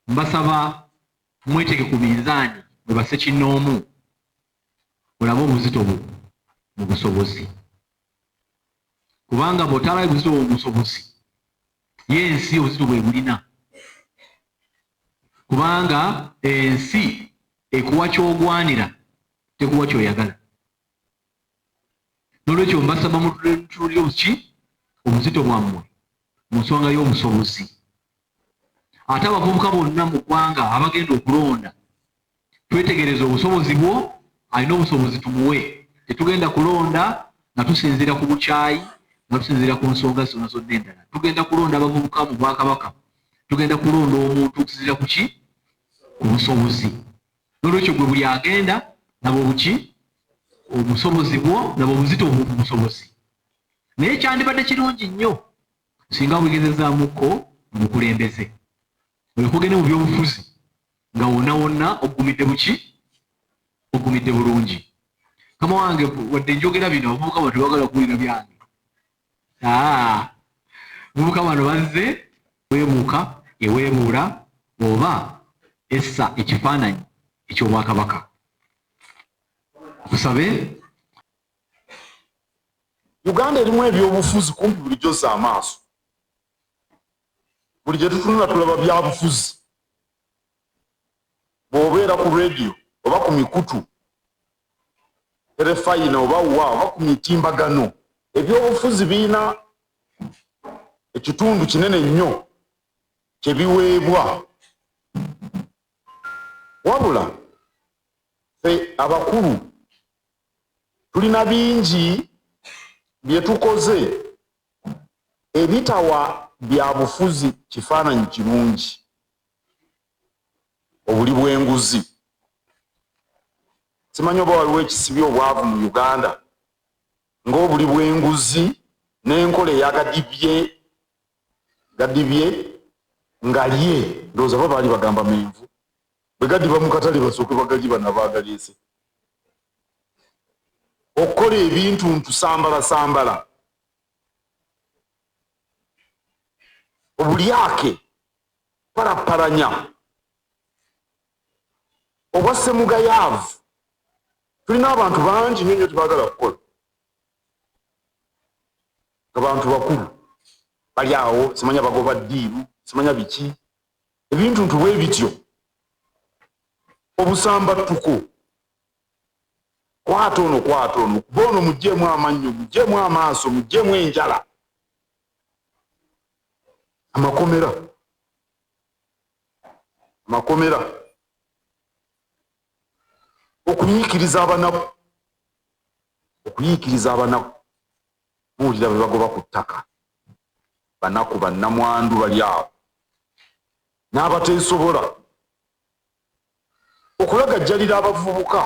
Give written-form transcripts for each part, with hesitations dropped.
Mbasaba mweteke ku minzaani bwe basekinnoomu olabe obuzito bwo mu busobozi, kubanga bw'otalabe buzito bwo mu busobozi y'ensi obuzito bwe bulina, kubanga ensi ekuwa ky'ogwanira tekuwa ky'oyagala. N'olwekyo mbasaba mutuulire obuzito bwammwe mu nsonga y'obusobozi. Ate abavubuka bonna mu ggwanga abagenda okulonda, twetegereze obusobozi bwo, alina obusobozi tumuwe. Tetugenda kulonda nga tusinziira ku bukyayi, nga tusinziira ku nsonga zonna zonna endala. Tugenda kulonda abavubuka mu Bwakabaka, tugenda kulonda omuntu okusinziira ku ki? Ku busobozi. N'olwekyo gwe buli agenda nabo obusobozi bwo nabo obuzito bwo ku busobozi. Naye kyandibadde kirungi nnyo singa bwegezezaamuko mu bukulembeze. Olekugende mu byobufuzi nga wonna wonna ogumidde ogumidde bulungi. Kama wange wadde njogera bino abavubuka bano tebagala kuwulira byange. Abavubuka bano bazze weebuuka eweebuula oba essa ekifaananyi eky'Obwakabaka. Tusabe Uganda erimu ebyobufuzi kumpi bulijjo za amaaso. Buli gye tutunula tulaba byabufuzi. Bw'obeera ku radio oba ku mikutu terefayina oba oba ku mitimbagano, ebyobufuzi birina ekitundu kinene nnyo kye biweebwa. Wabula ffe abakulu tulina bingi bye tukoze ebitawa byabufuzi kifaananyi kirungi. Obuli bw'enguzi, simanyi oba waliwo ekisibye obwavu mu Uganda ng'obuli bw'enguzi n'enkola eya gadibye nga lye, ndowooza baba baali bagamba menvu, bwe gadiba mu katale basooke bagagiba nabaagaleese. Okukola ebintu ntusambala obulyake paraparanya obwa ssemugayaavu. Tulina abantu bangi nnyo tebagala kukola, abantu bakulu bali awo, simanya bagoba ddiiru, simanya biki, ebintu bwe bityo. Obusambattuko kwata ono kuba ono muggyemu amannyo, muggyemu amaaso, muggyemu enjala. Amakomera okuyiikiriza abanaku, muwulira bwe bagoba ku ttaka, banaku bannamwandu bali awo n'abateesobola okulagajjalira abavubuka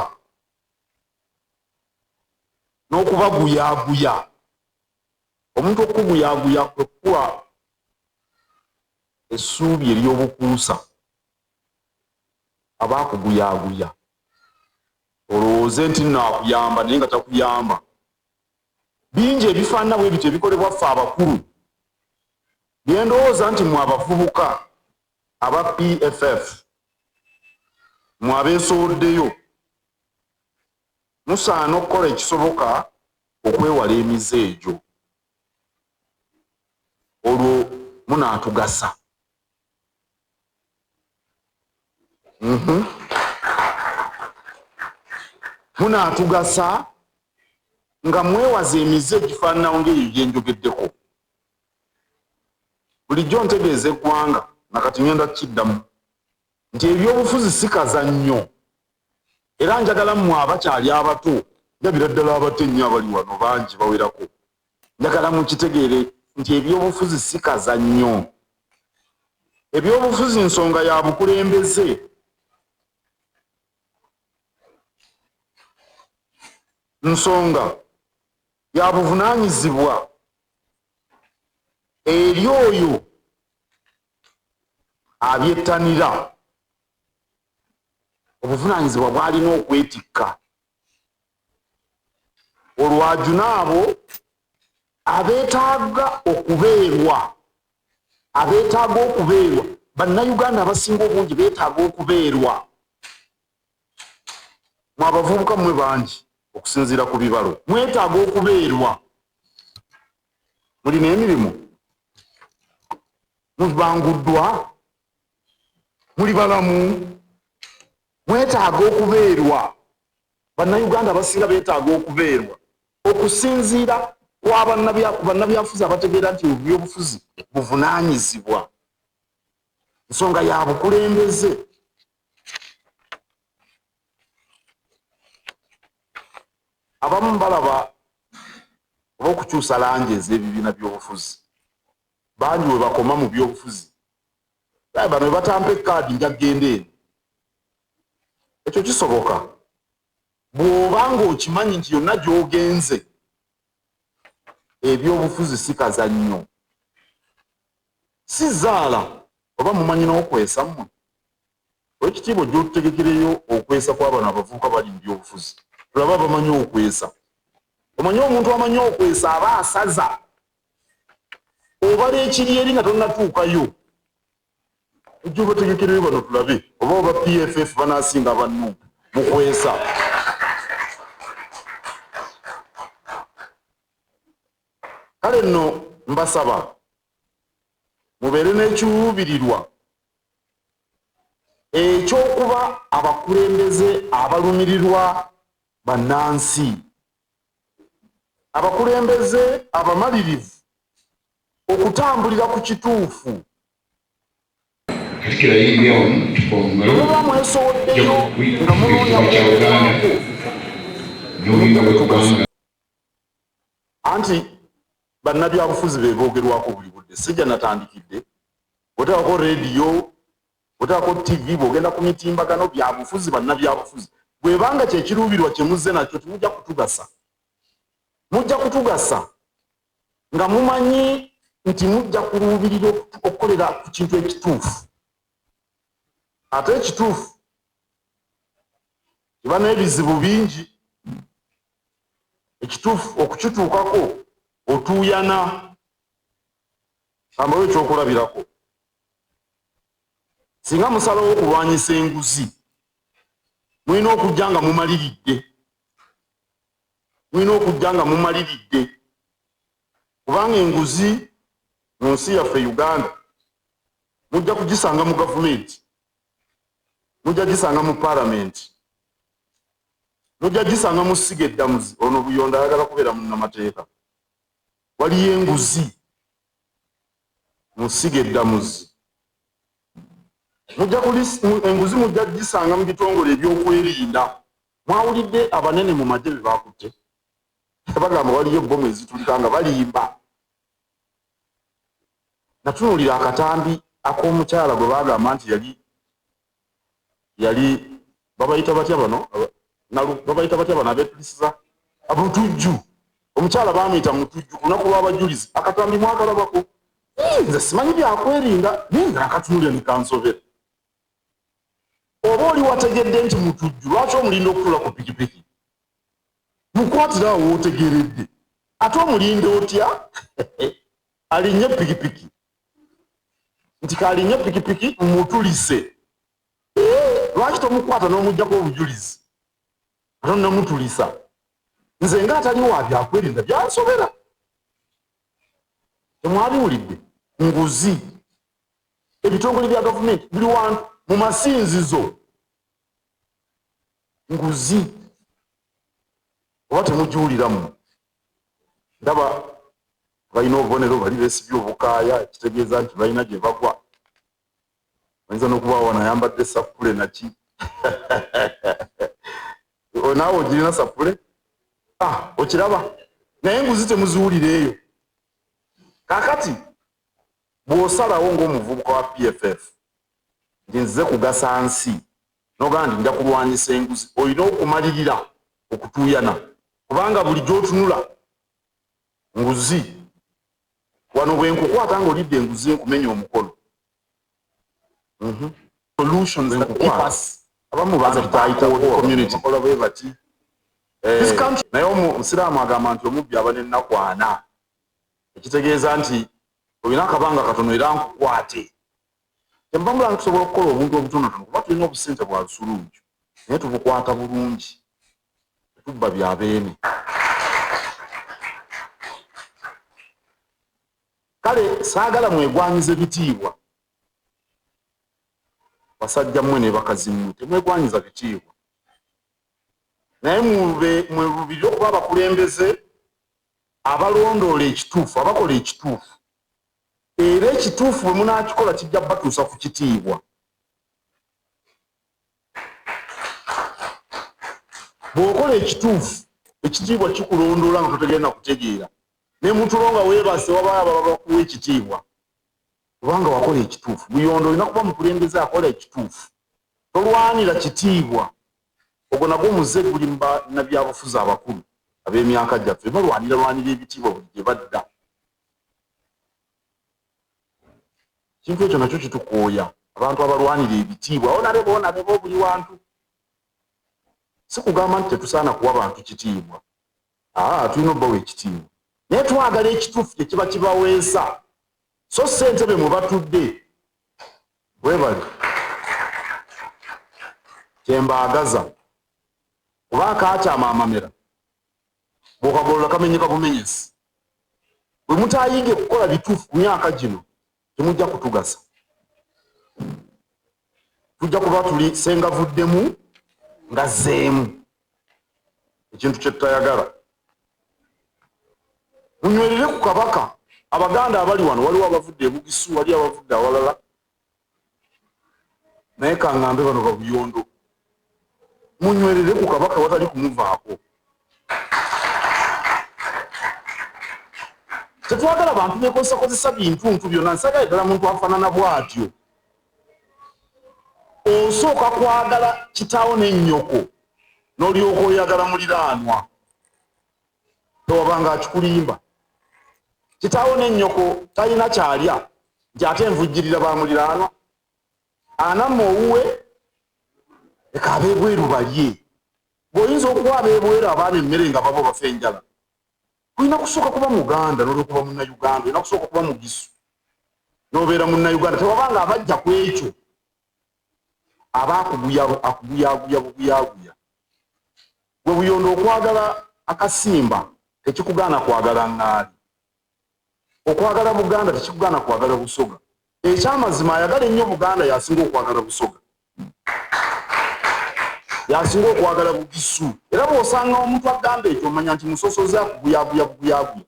n'okubaguyaaguya. Omuntu okuguyaaguya kwekuwa essuubi ery'obukuusa, abaakuguyaaguya olowooze nti nno akuyamba naye nga takuyamba. Bingi ebifaanana bwe bityo ebikolebwa ffe abakulu bye ndowooza nti mwe abavubuka aba PFF mwe abeesowoddeyo musaana okukola ekisoboka okwewala emize egyo. Olwo munaatugasa. Munaatugasa nga mwewaza emize egifaananawo ng'eyo gye njogeddeko. Bulijjo ntegeeza eggwanga nakati ngenda kukiddamu nti ebyobufuzi sikaza nnyo, era njagala mmwe abakyali abato ndabira ddala abatenya abali wano bangi bawerako njagala mukitegeere nti ebyobufuzi sikaza nnyo ebyobufuzi nsonga ya bukulembeze nsonga ya buvunaanyizibwa eri oyo abyettanira obuvunaanyizibwa bw'alina okwetikka olwaju n'abo abeetaaga okubeerwa bannayuganda abasinga obungi beetaaga okubeerwa mwe abavubuka mmwe bangi okusinziira ku bibalo mwetaaga okubeerwa mulina emirimu mubanguddwa muli balamu mwetaaga okubeerwa bannayuganda abasinga beetaaga okubeerwa okusinziira bannabyafuzi abategeera nti ebyobufuzi buvunaanyizibwa nsonga ya bukulembeze abamu balaba oba okukyusa langi ez'ebibiina by'obufuzi bangi we bakoma mu by'obufuzi bano we batampa ekaadi njagenda eno ekyo kisoboka bw'oba ng'okimanyi nti yonna gy'ogenze ebyobufuzi sikaza nnyo si zaala oba mumanyi n'okwesa mmwe ekitiibwa gy'otutegekereyo okwesa kw'abano abavubuka bali mu byobufuzi tulaba bamanyi okwesa omanyi omuntu amanyi okwesa aba asaza obala ekiri eri nga tonnatuukayo ejjo bategekereyo bano tulabe oba oba PFF banaasinga bannu mu kwesa kale nno mbasaba mubeere n'ekiruubirirwa ekyokuba abakulembeze abalumirirwa bannansi abakulembeze abamalirivu okutambulira ku kituufu muba mwesowoddeyo nga munoonya anti bannabyabufuzi be boogerwako buli budde sijja natandikidde bw'oteekako rediyo bw'oteekako TV bw'ogenda ku mitimbagano byabufuzi bannabyabufuzi bw'ebanga kyekiruubirwa kye muzze nakyo timujja kutugasa mujja kutugasa nga mumanyi nti mujja kuluubirira okukolera ku kintu ekituufu ate ekituufu kiba n'ebizibu bingi ekituufu okukituukako otuuyana ambawo ekyokulabirako singa musalawo okulwanyisa enguzi mulina okujja nga mumaliridde kubanga enguzi mu nsi yaffe Uganda mujja kugisanga mu gavumenti mujja gisanga mu palamenti mujja gisanga mu ssiga eddamuzi ono Buyonda ayagala kubeera munnamateeka waliyo enguzi mu ssiga eddamuzi enguzi mujja gisanga mu bitongole ebyokwerinda mwawulidde abanene mu magye be bakutte bagamba waliyo ebbomu ezitulika nga balimba natunuulira akatambi ak'omukyala gwe bagamba nti yali babayita batya bano abeetulisiza abutujju omukyala bamuyita mutujju ku lunaku lw'abajulizi akatambi mwakalabako nze simanyi byakwerinda naye nga akatunuulira ne kansobera oba oli wategedde nti mutujju lwaki omulinda okutula ku pikipiki mukwatira awo wootegeredde ate omulinde otya alinnye pikipiki nti kaalinnye pikipiki mutulise lwaki tomukwata n'omuggyako obujulizi ate onnamutulisa nze nga ataliwo wabyakwerinda byansobera temwabiwulidde nguzi ebitongole bya gavumenti buli wantu mu masinzizo nguzi oba temugiwuliramu ndaba balina obubonero bali beesibye obukaaya ekitegeeza nti balina gye bagwa oyinza n'okuba wanayambadde sapule naki naawe ogirina sapule okiraba naye enguzi temuziwulira eyo kakati bw'osalawo ng'omuvubuka wa PFF nti nzize kugasa nsi nogaa nti nja kulwanyisa enguzi olina okumalirira okutuuyana kubanga buli gy'otunula nguzi wano bwe nkukwata ng'olidde enguzi enkumenya omukono solutions abamu bakola bwe bati naye omusiraamu agamba nti omubbi aba n'ennaku 4 ekitegeeza nti olina akabanga katono era nkukwate tembambula ntusobola okukola obuntu obutonotono kuba tulina obusente bwa lusulungi naye tubukwata bulungi tubba byabeene kale saagala mwegwanyize bitiibwa basajja mmwe ne bakazi mmwe temwegwanyiza bitiibwa naye mwelubirire okuba abakulembeze abalondoola ekituufu abakola ekituufu era ekituufu bwe munaakikola kijja batuusa ku kitiibwa bw'okola ekituufu ekitiibwa kikulondoola nga totegenda kutegeera ne mutulo nga weebase wabayo ababa bakuwa ekitiibwa kubanga wakola ekituufu buyondo olina kuba mukulembeze akola ekituufu tolwanira kitiibwa ogwo nagwo muze guli nabyabufuzi abakulu ab'emyaka gyaffe balwanira ebitiibwa buli gye badda kintu ekyo nakyo kitukooya abantu abalwanira ebitiibwa onaleba buli wantu si kugamba nti tetusaana kuwa bantu kitiibwa tulina obbawa ekitiibwa naye twagala ekituufu kyekiba kibaweesa so ssentebe mwe batudde webali kyembaagaza kuba akakyama amamera bw'okagolola kamenyeka bumenyesi bwe mutayige kukola bituufu ku myaka gino temujja kutugasa tujja kuba tuli sengavuddemu nga zzeemu ekintu kye tutayagala munywerere ku kabaka abaganda abali wano waliwo abavudde e Bugisu wali abavudde awalala naye kaŋŋambe bano babuyondo munywerere ku kabaka watali kumuvaako tetwagala bantu bekozesakozesa bintuntu byonna nsagala ddala muntu afaanana bw'atyo osooka kwagala kitaawo n'ennyoko n'olyoka oyagala muliraanwa tewabanga akikulimba kitaawo n'ennyoko talina kyalya nti ate envujjirira bamuliraanwa anamma owuwe leka abeebweru balye bw'oyinza okuba abeebweru abaana emmere nga babo bafa enjala olina kusooka kuba muganda n'olwokuba munnauganda olina kusooka kuba mugisu n'obeera munnauganda tewabanga abajja ku ekyo aba akuguyaaguya buguyaaguya gwe buyondo okwagala akasimba tekikugaana kwagala ŋŋaali okwagala buganda tekikugaana kwagala busoga ekyamazima ayagala ennyo buganda yasinga okwagala busoga yasinga okwagala bugisu era bw'osanga omuntu agamba ekyo omanya nti musosoze akuguyaaguya buguyaaguya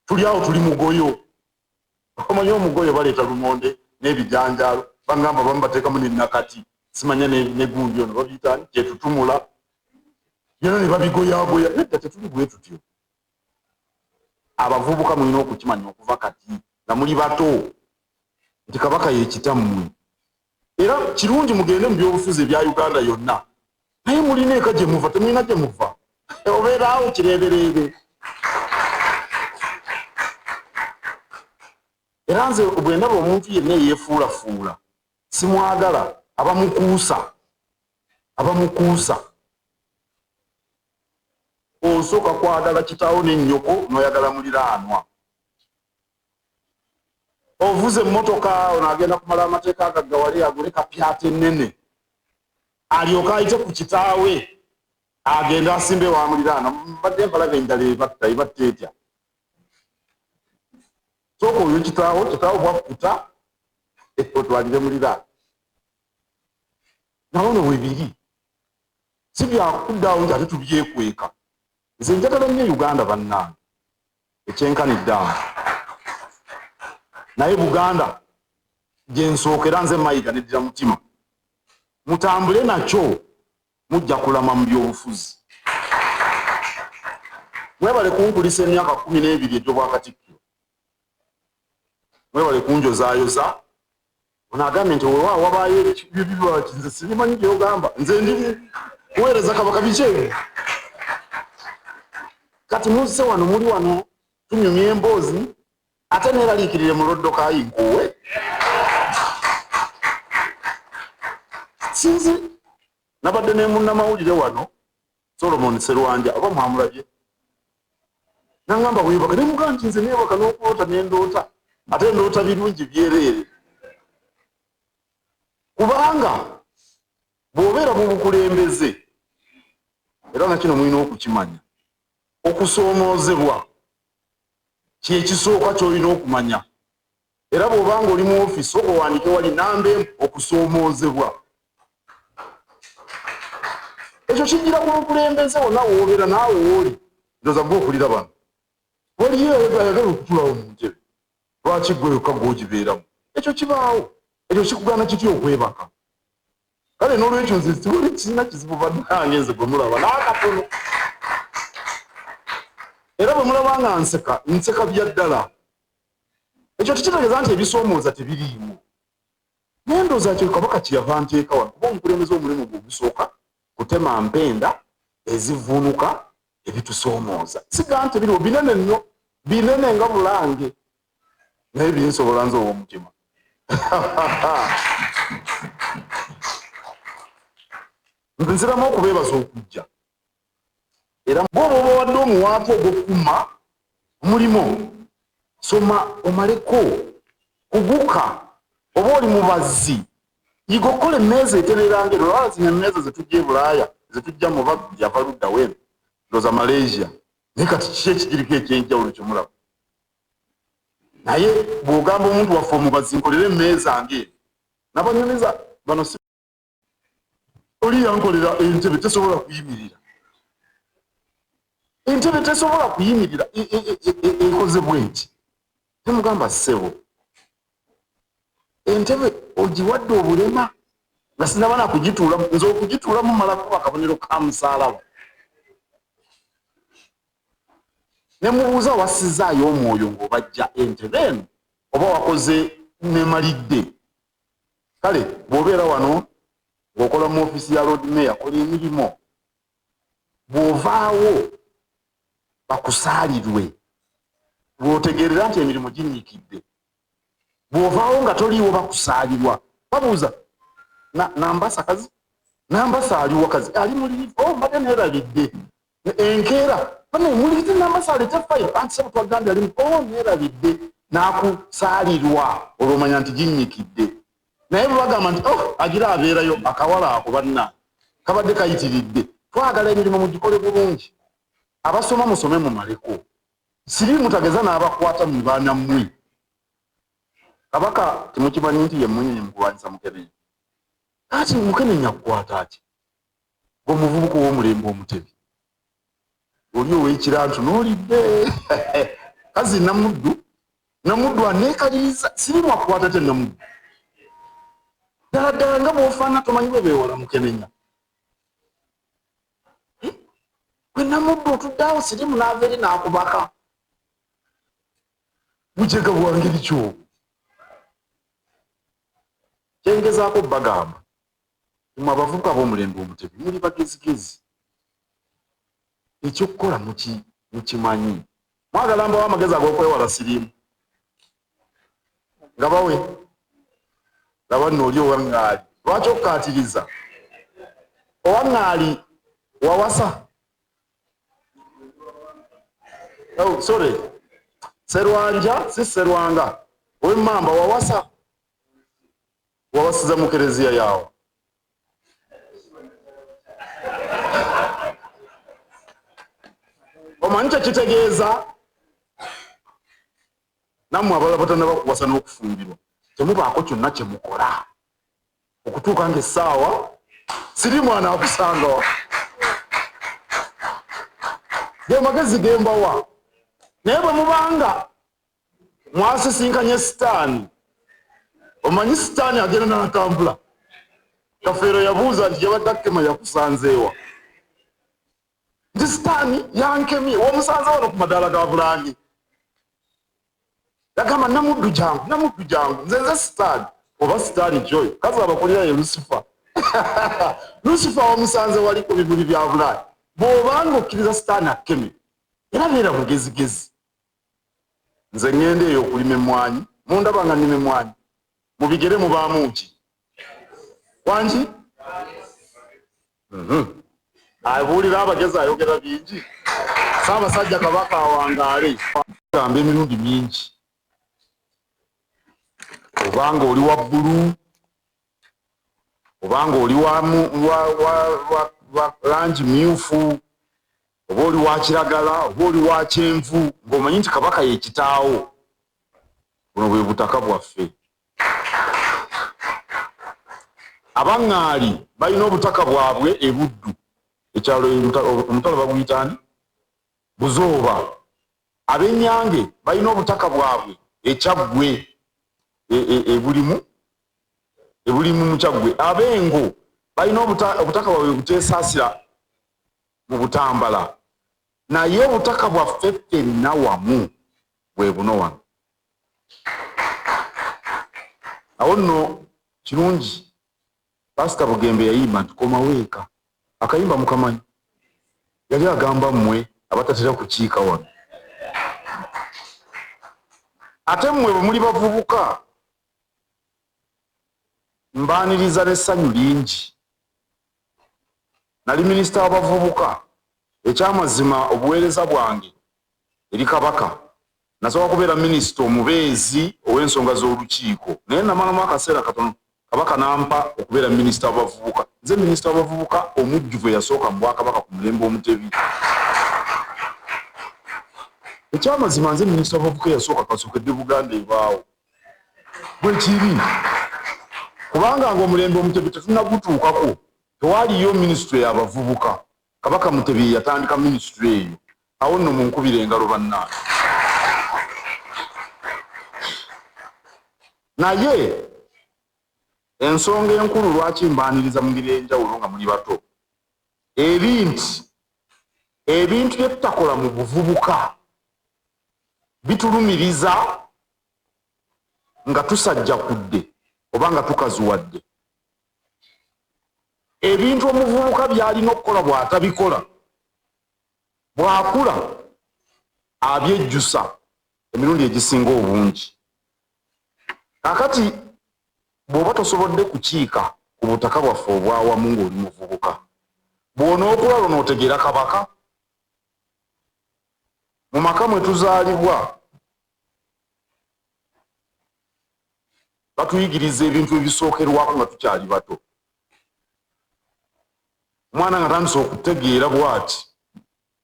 tuli awo tuli mugoyo omanya omugoyo baleeta lumonde n'ebijanjaalo bagamba bamu bateekamu n'ennakati simanya negundi ono babiyitani kyetutumula byona ne babigoyaagoya nedda tetuli bwe tutyo abavubuka mulina okukimanya okuva kati nga muli bato nti kabaka yekitammwe era kirungi mugende mu byobufuzi ebya Uganda yonna naye mulina eka gye muva temulina gye muva obeeraawo kireebereebe era nze bwe ndaba omuntu yenna eyeefuulafuula simwagala abamukuusa osooka kwagala kitaawo n'ennyoko n'oyagala muliraanwa ovuze emmotoka ono agenda kumala amateeka agaggawale agule kapyata ennene alyoka ayite ku kitaawe agenda asimbe wa muliraanwa mbadde mpalaga enjala ebatta etya sooka oyo kitaawo bwakkuta otwalire muliraanwa nawono webiri si byakuddawo nti ate tubyekweka nze njagala nnyo Uganda bannange ekyenkaniddamu naye Buganda gyensookera nze mayiga neddira mutima mutambule nakyo mujja kulama mu byobufuzi mwebale kunkulisa emyaka 12 egy'obwakatikkiro mwebale kunjozaayoza onagambye nti weewaawo wabaayo ebibibwaki nze sibimanyi gyogamba nze ndi kuweereza kabaka biki kati muzise wano muli wano tunyumya emboozi ate neeraliikirire mu loddokayi nkuwe sinzi nabadde ne munnamawulire wano Solomon Serwanja oba mwamulabye nangamba weebaka ne mugaa nti nze neebaka n'okuloota n'endoota ate endoota birungi byereere kubanga bw'obeera mu bukulembeze era nakino mulina okukimanya okusoomoozebwa kyekisooka ky'olina okumanya era bw'obanga oli mu ofiisi owandiike wali nambe okusoomoozebwa ekyo kijjira ku bukulembeze wonna woobeera naawe wooli ndoza gwe okulira bano waliyo ayagala okutulawo mu ntebe lwaki gwe yokka gw'ogibeeramu ekyo kibaawo ekyo kikugaana kitya okwebaka kale n'olwekyo nze siwoli kirina kizibu bannange nze gwe mulaba n'akatono era bwe mulaba nga nseka bya ddala ekyo tekitegeeza nti ebisoomooza tebiriimu naye ndowooza kyo kabaka kyeyava nteeka wano kuba omukulembeze omulimu gwe ogusooka kutema mpenda ezivuunuka ebitusoomooza siga nti biriwo binene nnyo binene nga bulange naye binsobola nze ow'omutima nziramu okubeebaza okujja era bw'oba obawadde omuwaatu ogw'okukuma mulimu soma omaleko kuguka oba oli mubazzi yiga okukola emmeeza eterera ngero olwala zino emmeeza zetujja e Bulaaya zetujja mu yava ludda wenu ndowooza Malaysia naye kati kiki ekigiriko ekyenjawulo kyomulaba naye bw'ogamba omuntu waffe omubazzi nkolera emmeeza ng'eyo nabanyumiza bano oli yankolera entebe tesobola kuyimirira entebe tesobola kuyimirira ekozebwa eki temugamba ssebo entebe ogiwadde obulema nga sinaba nakugituulamu nze okugituulamu malakuba akabonero ka musaalaba ne mubuuza wassizaayo omwoyo ng'obajja entebe eno oba wakoze nemalidde kale bw'obeera wano ng'okola mu ofiisi ya road mayor kola emirimu bw'ovaawo bakusaalirwe bw'otegeerera nti emirimu ginyikidde bw'ovaawo nga toliiwo bakusaalirwa babuuza nambasa kazi nambasa aliwo kazi ali muliivu mbadde neerabidde enkeera muliivu nambasa alete fayiro anti sebo twagambye ali neerabidde n'akusaalirwa olwomanya nti ginyikidde naye bwe bagamba nti agira abeerayo akawala ako banna kabadde kayitiridde twagala emirimu mugikole bulungi abasoma musome mumaleko siri mutageza n'abakwata mu baana mmwe kabaka temukimanyi nti ye munyinyi mukulwanyisa Mukenenya ati Mukenenya akukwata ati gwe omuvubuka ow'omulembe omutebi oli ow'ekirantu n'olidde kazi namuddu aneekaliriza siri mwakukwata te namuddu ddala nga bw'ofaana tomanyi bwe beewola Mukenenya gwe namuddu otuddaawo sirimu n'ava eri n'akubaka bujega bwangeri kyobo kyengezaako bagamba mwe abavubuka b'omulembe omutebi muli bagezigezi ekyokukola mukimanyi mwagala mbawo amagezi ag'okwewala sirimu nga bawe laba nno oli owaŋŋaali lwaki okukaatiriza owaŋŋaali wawasa sorry Serwanja si Serwanga ow'Emmamba wawasa wawasiza mu kereziya yaawe omanyi kyekitegeeza nammwe abalala batanaba kuwasa n'okufumbirwa temubaako kyonna kyemukola okutuuka ng'essaawa siri mwana akusangawa ge magezi gembawa naye bwe mubanga mwasisinkanye sitaani omanyi sitaani agenda n'atambula kafeero yabuuza nti yabadde akema yakusanzeewa nti sitaani yankemye omusanze wano ku madaala ga Bulange yagamba namuddu jangu nze sitaani oba sitaani kyoyo kazi abakulira ye Lucifer Lucifer omusanze wali ku bibuli bya Bulange bw'obanga okkiriza sitaani akemye era beera mugezigezi. Nze ngende eyo okulima emmwanyi mundaba nga nnima emmwanyi mu bigere mubaamu ki wangi abuulira abagezi ayogera bingi Ssaabasajja Kabaka awangaale gamba emirundi mingi obanga oli wa bbulu obanga oli wa langi myufu oba oli wa kiragala oba oli wa kyenvu ng'omanyi nti Kabaka ye kitaawo. Buno bwe butaka bwaffe. Abaŋŋaali balina obutaka bwabwe e Buddu ekyalo omutala baguyitaani Buzooba. Ab'Ennyange balina obutaka bwabwe e Kyaggwe ebulimu mu Kyaggwe. Abengo balina obutaka bwabwe buteesaasira mu Butambala. Naye obutaka bwaffe ffenna wamu bwe buno wano. Awo nno kirungi Pastor Bugembe yayimba nti komaweeka. Akayimba mukamanyi yali agamba mmwe abatatera kukiika wano. Ate mmwe bwe muli bavubuka mbaaniriza n'essanyu lingi. Nali minisita w'abavubuka ekyamazima obuweereza bwange eri Kabaka nasooka kubeera minisita omubeezi ow'ensonga z'olukiiko naye namalamu akaseera katono Kabaka nampa okubeera minisita w'abavubuka. Nze minisita w'abavubuka omujjuvu eyasooka mu Bwakabaka ku mulembe Omutebi. Ekyamazima nze minisita w'abavubuka eyasooka kasookedde Buganda ebaawo bwe kiri kubanga ng'omulembe Omutebi tetunnagutuukako tewaliyo minisitule y'abavubuka. Kabaka Mutebi yatandika minisitule eyo. Awo nno munkubire engalo bannange. Naye ensonga enkulu lwaki mbaaniriza mu ngeri ey'enjawulo nga muli bato ebintu bye tutakola mu buvubuka bitulumiriza nga tusajjakudde oba nga tukazuwadde. Ebintu omuvubuka by'alina okukola bw'atabikola bw'akula abyejjusa emirundi egisinga obungi. Kakati bw'oba tosobodde kukiika ku butaka bwaffe obwawamu ng'oli muvubuka bw'onookula n'otegeera Kabaka. Mu maka mwe tuzaalibwa batuyigiriza ebintu ebisookerwako nga tukyali bato. Omwana nga tandise okutegeera bw'ati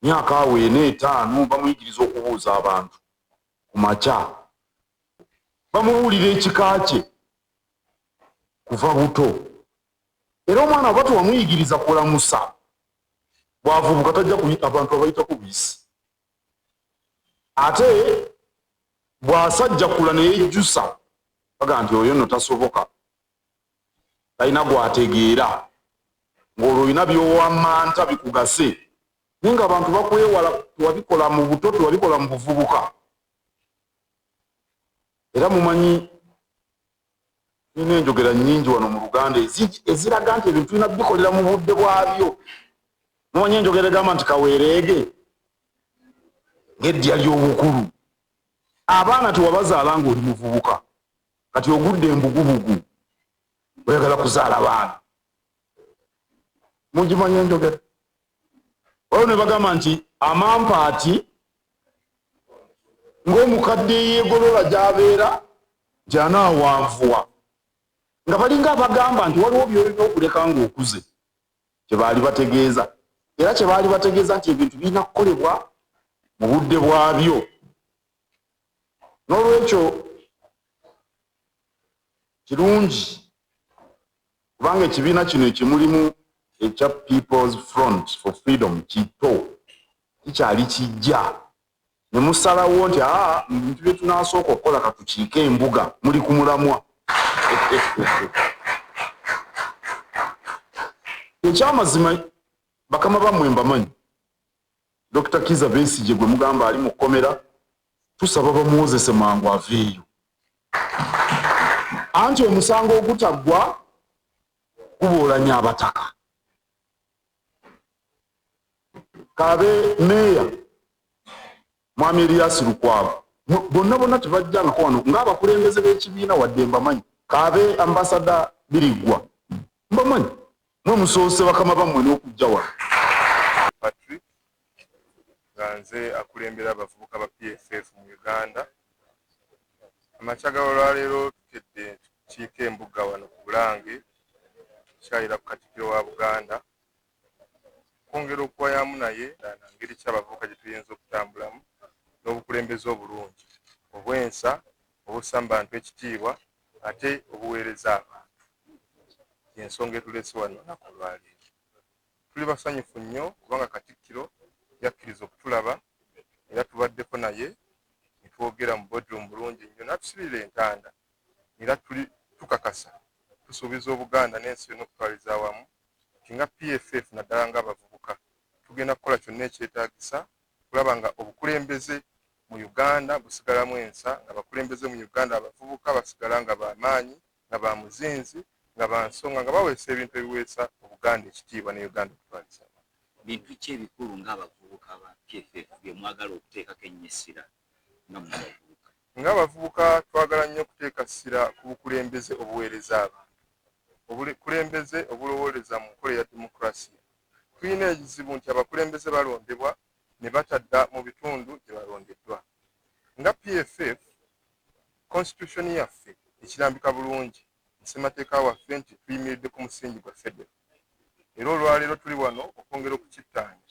myaka 45 bamuyigiriza okubuuza abantu ku makya bamubuulira ekika kye kuva buto. Era omwana bw'ati wamuyigiriza kulamusa bw'avubuka tajja abantu abayitako buyisi. Ate bw'asajjakula ne yejjusa baga nti oyo nno tasoboka talina gw'ategeera ng'olwo olina by'owamanta bikugase naye ng'abantu bakwewala tewabikola mu buto tewabikola mu buvubuka. Era mumanyi nina enjogera nnyingi wano mu Luganda eziraga nti ebintu tulina bikolera mu budde bwabyo. Mumanyi enjogera egamba nti kaweereege ng'eddya ly'obukulu. Abaana tewabazaala ng'oli muvubuka kati ogudde embugubugu oyagala kuzaala baana. Mugimanyi enjogera olwo ne bagamba nti amampaati ng'omukadde yeegolola gy'abeera gy'anaawanvuwa nga balinga abagamba nti waliwo by'olina okuleka ng'okuze. Kye baali bategeeza era kye baali bategeeza nti ebintu birina kukolebwa mu budde bwabyo. N'olwekyo kirungi kubanga ekibiina kino ekimulimu ekya People's Front for Freedom kito kikyali kijja ne musalawo nti ebintu bye tunaasooka okukola katukiike embuga muli ku mulamwa. Ekyamazima bakama bammwe mbamanyi Dr. Kiza Besigye gwe mugamba ali mu kkomera tusaba bamuwozese mangu aveeyo anti omusango ogutaggwa guboolanya abataka Kaabe meya Mwami Elias Lukwago bonna tebajjangako wano ng'abakulembeze b'ekibiina wadde mbamanyi Kaabe ambasada Birigwa mbamanyi mwe musoose bakama bammwe n'okujja wano Patrick ganze akulembera abavubuka ba PFF mu Uganda amachaga olwaleero tukedde tukiika embuga wano ku Bulange tukyayira ku Katikkiro wa Buganda kwongera okuwayamu naye ngeri ki abavubuka gye tuyinza okutambulamu n'obukulembeze obulungi obwensa obussa mu bantu ekitiibwa ate obuweereza abantu y'ensonga etulese wano olunaku olwaleero tuli basanyufu nnyo kubanga Katikkiro yakkiriza okutulaba era tubaddeko naye ne twogera mu boardroom bulungi nnyo n'atusibirira entanda era tuli tukakasa tusuubiza Obuganda n'ensi yonna okutwaliza awamu kinga PFF naddala ng'abavubuka tugenda kukola kyonna ekyetaagisa kulaba nga obukulembeze mu Uganda busigalamu ensa nga bakulembeze mu Uganda abavubuka basigala nga b'amaanyi nga ba muzinzi nga bansonga nga baweesa ebintu ebiweesa Obuganda ekitiibwa ne Uganda okutwaliza bintu ki ebikulu ng'abavubuka ba PFF bye mwagala okuteekako ennyo essira nga mu bavubuka? Ng'abavubuka twagala nnyo okuteeka ssira ku bukulembeze obuweereza abantu obukulembeze obulowooleza mu nkola ya demokulasiya tulina ekizibu nti abakulembeze balondebwa ne batadda mu bitundu gye balondeddwa nga PFF constitution yaffe ekirambika bulungi nsemateeka waffe nti tuyimiridde ku musingi gwa federal era olwaleero tuli wano okwongera okukittaanya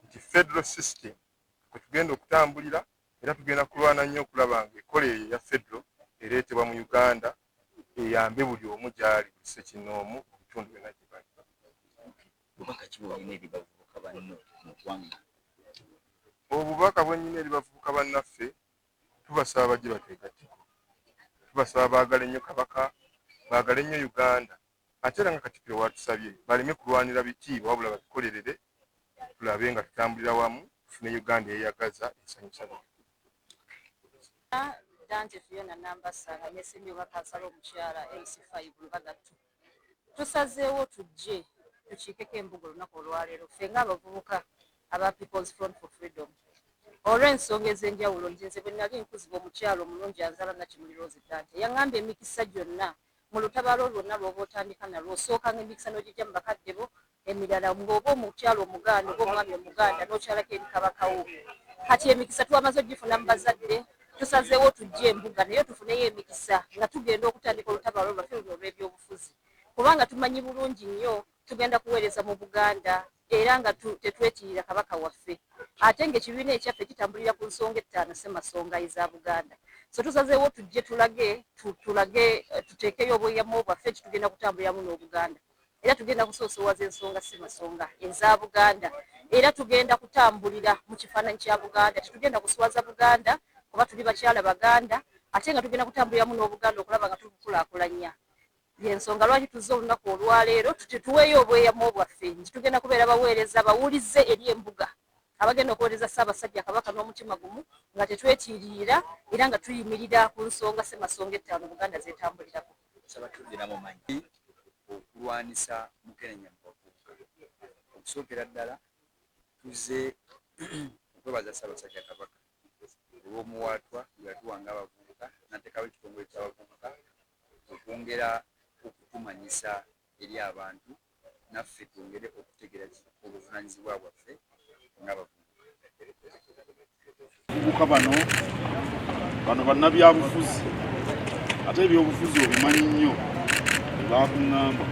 nti federal system kwe tugenda okutambulira era tugenda kulwana nnyo okulaba nga ekola eyo eya federal ereetebwa mu Uganda eyambe buli omu gy'ali buli ssekinnoomu mu bitundu byonna gye bali. Bubaka ki bw'olina eri bavubuka banno mu ggwanga? Obubaka bwe nnyina eri bavubuka bannaffe tubasaba bajje bateegatteko tubasaba baagale nnyo Kabaka baagale nnyo Uganda ate era nga Katikkiro waatusabye baleme kulwanira bitiibwa wabula babikolerere tulabe nga tutambulira wamu tufune Uganda eyeyagaza esanyusa bonna. Dante Fiona Nambasanga yesimbibwa kansala omukyala MC5 Lubagatu tusazeewo tujje tukiikeko embuga olunaku olwaleero ffe ng'abavubuka aba People's Front for Freedom olw'ensonga ez'enjawulo nze bwe nali nkuzibwa omukyala omulungi anzala Nakimuli Rose Dante yaŋŋambye emikisa gyonna mu lutabaalo lwonna lw'oba otandika nalwo osookanga emikisa n'ogijja mu bakadde bo emirala ng'oba omukyala Omuganda oba omwami Omuganda n'okyalako eri Kabakawo kati emikisa twamaze ogifuna mu bazadde tusazeewo tujje embuga naye tufuneyo emikisa nga tugenda okutandika olutabaalo lwaffe luno olw'ebyobufuzi kubanga tumanyi bulungi nnyo tugenda kuweereza mu Buganda era nga tetwetirira Kabaka waffe ate ng'ekibiina ekyaffe kitambulira ku nsonga ettaano ssemasonga eza Buganda so tusazeewo tujje tulage tuteekeyo obweyamo bwaffe nti tugenda kutambuliramu n'Obuganda era tugenda kusoosowaza ensonga ssemasonga eza Buganda era tugenda kutambulira mu kifaananyi kya Buganda tetugenda kuswaza Buganda kuba tuli bakyala Baganda ate nga tugenda kutambuliramu n'Obuganda okulaba nga tubukulaakulanya y'ensonga lwaki tuzze olunaku olwaleero tuweeyo obweyamo bwaffe nti tugenda kubeera baweereza bawulize eri embuga abagenda okuweereza Ssaabasajja Kabaka n'omutima gumu nga tetwetiirira era nga tuyimirira ku nsonga ssemasonga ettaano Buganda zeetambulirako. Sabatudira mu manyi okulwanisa Mukenenya mu bavubuka okusookera ddala tuzze okwebaza Ssaabasajja Kabaka olw'omuwaatwa yatuwanga abavubuka n'ateekawo ekitongole ky'abavubuka okwongera okutumanyisa eri abantu naffe twongere okutegera obuvunaanyizibwa bwaffe ng'abavubuka bano bannabyabufuzi ate ebyobufuzi obimanyi nnyo baakuŋŋamba